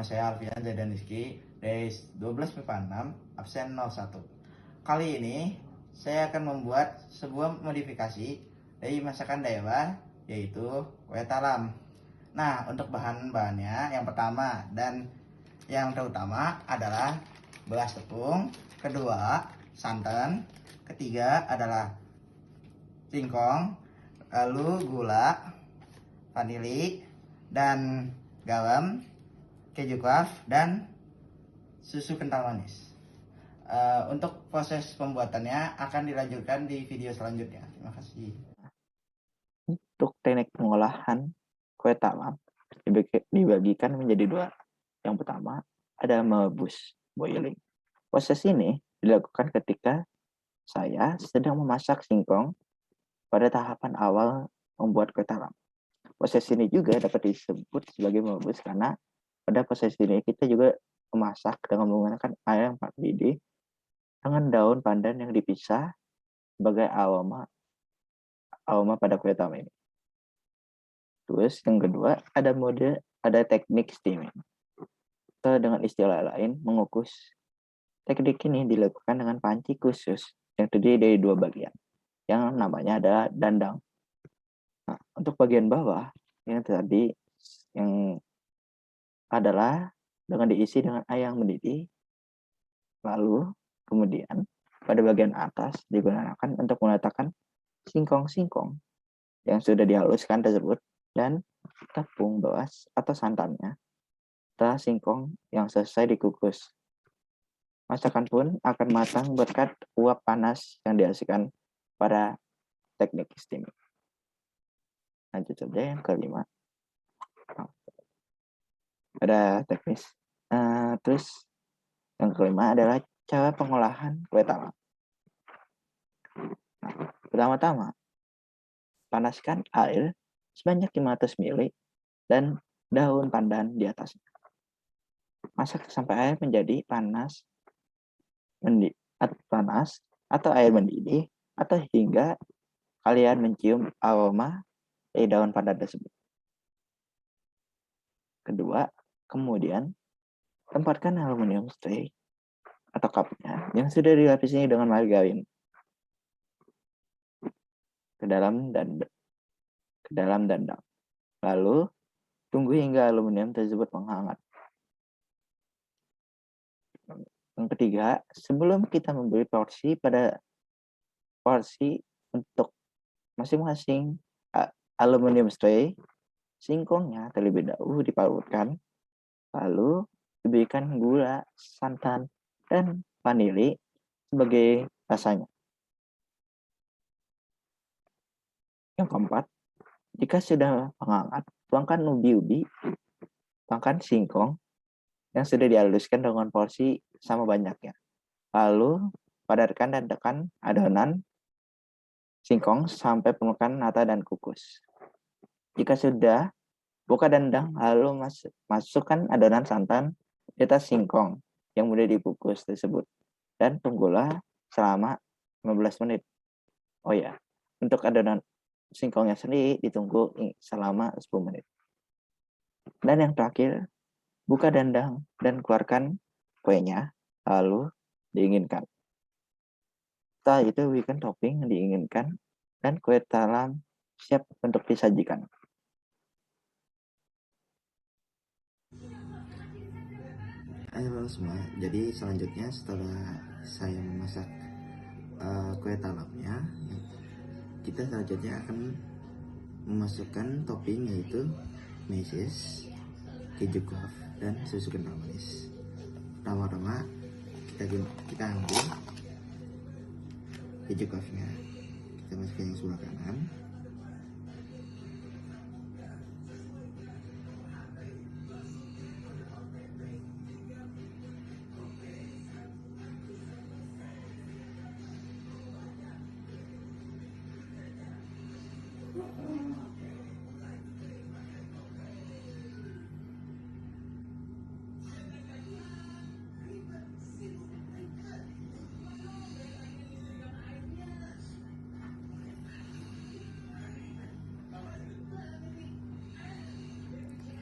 Nama saya Alfian Zaidan Rizky dari 12 MIPA 6, absen 01. Kali ini saya akan membuat sebuah modifikasi dari masakan daerah, yaitu kue talam. Nah, untuk bahan-bahannya yang pertama dan yang terutama adalah beras tepung, kedua santan, ketiga adalah singkong, lalu gula, vanili, dan garam, keju craft, dan susu kental manis. Untuk proses pembuatannya akan dilanjutkan di video selanjutnya. Terima kasih. Untuk teknik pengolahan kue talam dibagikan menjadi dua. Yang pertama ada merebus, boiling. Proses ini dilakukan ketika saya sedang memasak singkong pada tahapan awal membuat kue talam. Proses ini juga dapat disebut sebagai merebus karena pada proses ini kita juga memasak dengan menggunakan air yang mendidih dengan daun pandan yang dipisah sebagai aroma pada kue talam ini. Terus yang kedua ada teknik steaming. Atau dengan istilah lain mengukus. Teknik ini dilakukan dengan panci khusus yang terdiri dari dua bagian yang namanya adalah dandang. Nah, untuk bagian bawah yang adalah dengan diisi dengan air yang mendidih. Lalu kemudian pada bagian atas digunakan untuk meletakkan singkong-singkong yang sudah dihaluskan tersebut dan tepung beras atau santannya setelah singkong yang selesai dikukus. Masakan pun akan matang berkat uap panas yang dihasilkan pada teknik steaming. Lanjut saja yang kelima. Ada teknis. Terus yang kelima adalah cara pengolahan kue talam. Nah, pertama-tama, panaskan air sebanyak 500 ml dan daun pandan di atasnya. Masak sampai air menjadi panas atau air mendidih atau hingga kalian mencium aroma dari daun pandan tersebut. Kedua, kemudian tempatkan aluminium tray atau cupnya yang sudah dilapisi dengan margarin ke dalam dandang. Lalu tunggu hingga aluminium tersebut menghangat. Yang ketiga, sebelum kita memberi porsi untuk masing-masing aluminium tray, singkongnya terlebih dahulu diparutkan, lalu diberikan gula, santan, dan vanili sebagai rasanya. Yang keempat, jika sudah menghangat, tuangkan tuangkan singkong yang sudah dihaluskan dengan porsi sama banyaknya. Lalu padatkan dan tekan adonan singkong sampai permukaan rata dan kukus. Jika sudah, buka dandang lalu masukkan adonan santan di atas singkong yang mudah dikukus tersebut dan tunggulah selama 15 menit. Oh ya, untuk adonan singkongnya sendiri ditunggu selama 10 menit. Dan yang terakhir, buka dandang dan keluarkan kuenya lalu diinginkan. Setelah itu berikan topping yang diinginkan dan kue talam siap untuk disajikan. Halo semua, jadi selanjutnya setelah saya memasak kue talamnya, kita selanjutnya akan memasukkan topping yaitu meses, keju craft, dan susu kental manis. Pertama-tama kita ambil keju craftnya, kita masukkan yang sebelah kanan.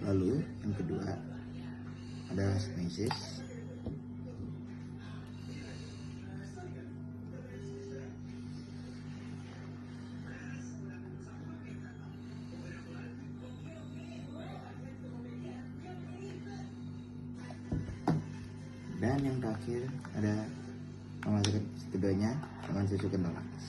Lalu yang kedua ada mesis. Dan yang terakhir ada memasukkan keduanya dengan susu kental manis.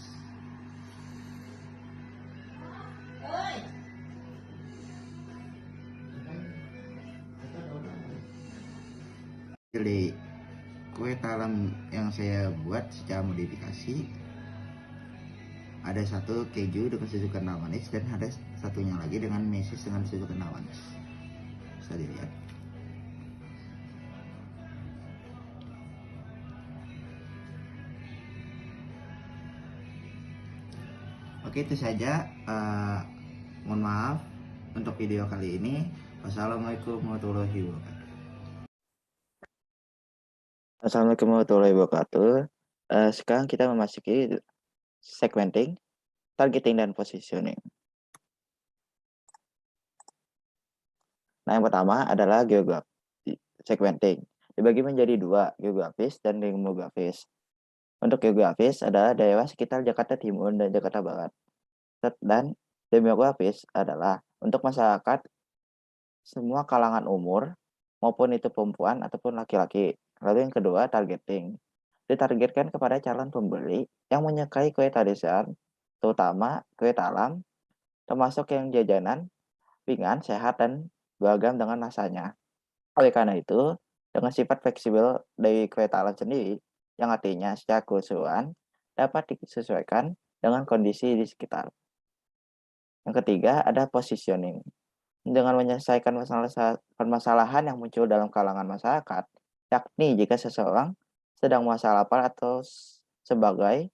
Jadi kue talam yang saya buat secara modifikasi, ada satu keju dengan susu kental manis dan ada satunya lagi dengan mesis dengan susu kental manis. Bisa dilihat. Oke, itu saja. Mohon maaf untuk video kali ini. Wassalamualaikum warahmatullahi wabarakatuh. Assalamualaikum warahmatullahi wabarakatuh. Sekarang kita memasuki segmenting, targeting, dan positioning. Nah, yang pertama adalah geografi. Segmenting dibagi menjadi dua, geografis dan demografis. Untuk geografis adalah daerah sekitar Jakarta Timur dan Jakarta Barat. Dan demografis adalah untuk masyarakat semua kalangan umur, maupun itu perempuan ataupun laki-laki. Lalu yang kedua, targeting. Ditargetkan kepada calon pembeli yang menyukai kue tradisional, terutama kue talam, termasuk yang jajanan, ringan, sehat, dan beragam dengan rasanya. Oleh karena itu, dengan sifat fleksibel dari kue talam sendiri, yang artinya secara keseluruhan dapat disesuaikan dengan kondisi di sekitar. Yang ketiga, ada positioning. Dengan menyelesaikan permasalahan yang muncul dalam kalangan masyarakat, yakni jika seseorang sedang masa lapar atau sebagai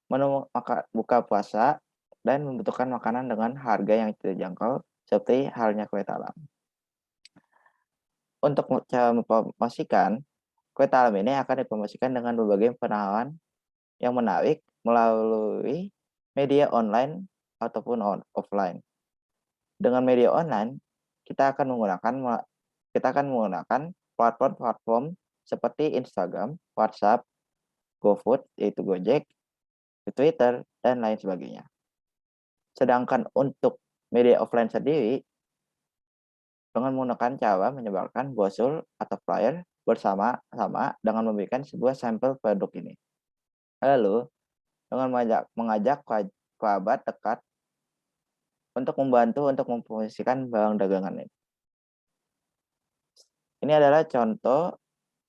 menu buka puasa dan membutuhkan makanan dengan harga yang terjangkau seperti halnya kue talam. Untuk cara mempromosikan, kue talam ini akan dipromosikan dengan berbagai penawaran yang menarik melalui media online ataupun offline. Dengan media online, kita akan menggunakan platform-platform seperti Instagram, WhatsApp, GoFood yaitu Gojek, Twitter, dan lain sebagainya. Sedangkan untuk media offline sendiri, dengan menggunakan cara menyebarkan brosur atau flyer bersama-sama dengan memberikan sebuah sampel produk ini. Lalu, dengan mengajak kerabat dekat untuk membantu untuk mempromosikan barang dagangan ini. Ini adalah contoh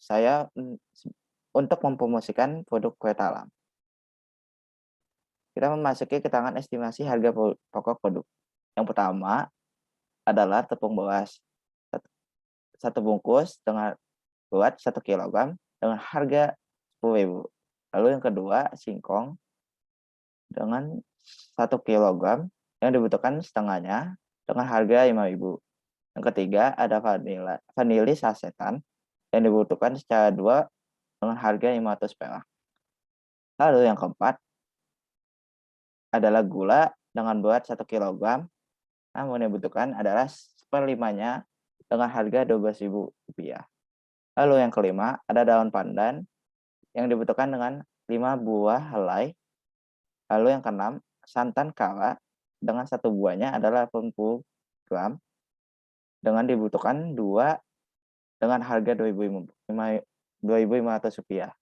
saya untuk mempromosikan produk kue talam. Kita memasuki keterangan estimasi harga pokok produk. Yang pertama adalah tepung beras. Satu bungkus dengan berat 1 kg dengan harga 10.000. Lalu yang kedua, singkong dengan 1 kg yang dibutuhkan setengahnya dengan harga 5.000. Yang ketiga, ada vanili sasetan yang dibutuhkan secara 2 dengan harga 500 perak. Lalu yang keempat adalah gula dengan berat 1 kg, namun yang dibutuhkan adalah 1/5-nya dengan harga Rp12.000. Lalu yang kelima, ada daun pandan yang dibutuhkan dengan 5 buah helai. Lalu yang keenam, santan kala dengan 1 buahnya adalah 80 gram dengan dibutuhkan 2 dengan harga Rp2.500.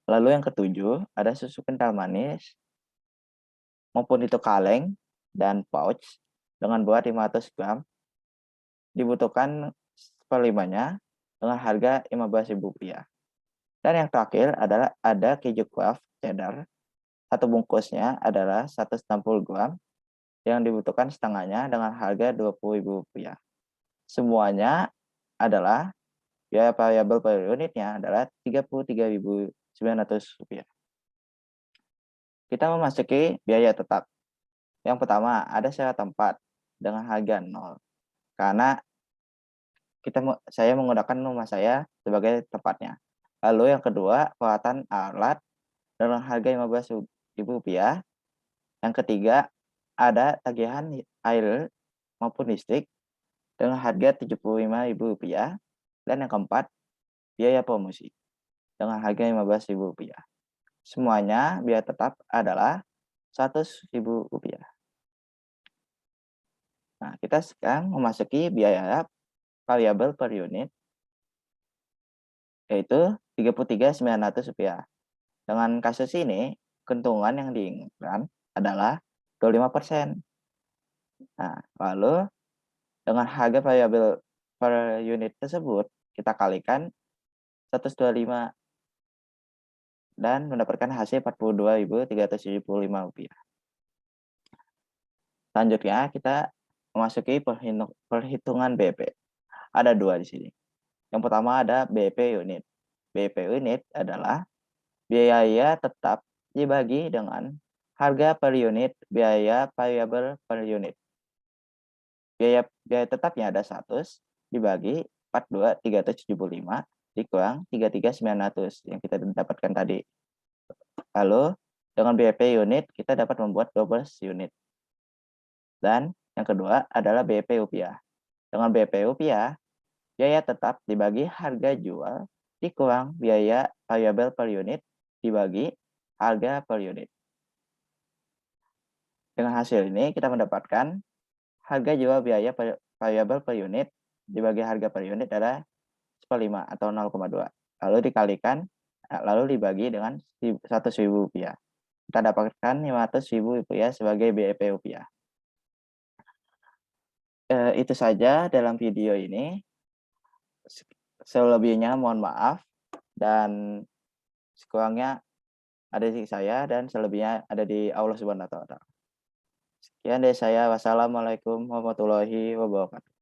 Lalu yang ketujuh, ada susu kental manis maupun itu kaleng dan pouch dengan berat 500 gram. Dibutuhkan 1/5-nya dengan harga Rp15.000. Dan yang terakhir adalah ada keju Kraft cheddar. Satu bungkusnya adalah 160 gram yang dibutuhkan setengahnya dengan harga Rp20.000. Semuanya adalah biaya variabel per unitnya adalah Rp33.900. Kita memasuki biaya tetap. Yang pertama, ada sewa tempat dengan harga 0. Karena saya menggunakan rumah saya sebagai tempatnya. Lalu yang kedua, peralatan alat dengan harga Rp15.000. Yang ketiga, ada tagihan air maupun listrik dengan harga Rp75.000. Dan yang keempat, biaya promosi dengan harga Rp15.000. Semuanya biaya tetap adalah Rp100.000. Nah, kita sekarang memasuki biaya variabel per unit, yaitu Rp33.900. Dengan kasus ini, keuntungan yang diinginkan adalah 25%. Nah, lalu dengan harga variabel per unit tersebut, kita kalikan 125 dan mendapatkan hasil Rp42.375. Selanjutnya, kita memasuki perhitungan BP. Ada dua di sini. Yang pertama ada BP unit. BP unit adalah biaya tetap dibagi dengan harga per unit biaya variabel per unit. Biaya tetapnya ada 100 dibagi 42.375 dikurang 33.900 yang kita dapatkan tadi. Lalu dengan BP unit kita dapat membuat 12 unit. Dan yang kedua adalah BP rupiah. Dengan BP rupiah, biaya tetap dibagi harga jual dikurang biaya variabel per unit dibagi harga per unit. Dengan hasil ini kita mendapatkan harga jual biaya variabel per unit dibagi harga per unit adalah 1/5 atau 0,2. Lalu dikalikan, lalu dibagi dengan Rp100.000. Kita dapatkan Rp500.000 sebagai BIP rupiah. Itu saja dalam video ini. Selebihnya mohon maaf dan sekurangnya ada di saya dan selebihnya ada di Allah Subhanahu wa taala. Sekian dari saya. Wassalamualaikum warahmatullahi wabarakatuh.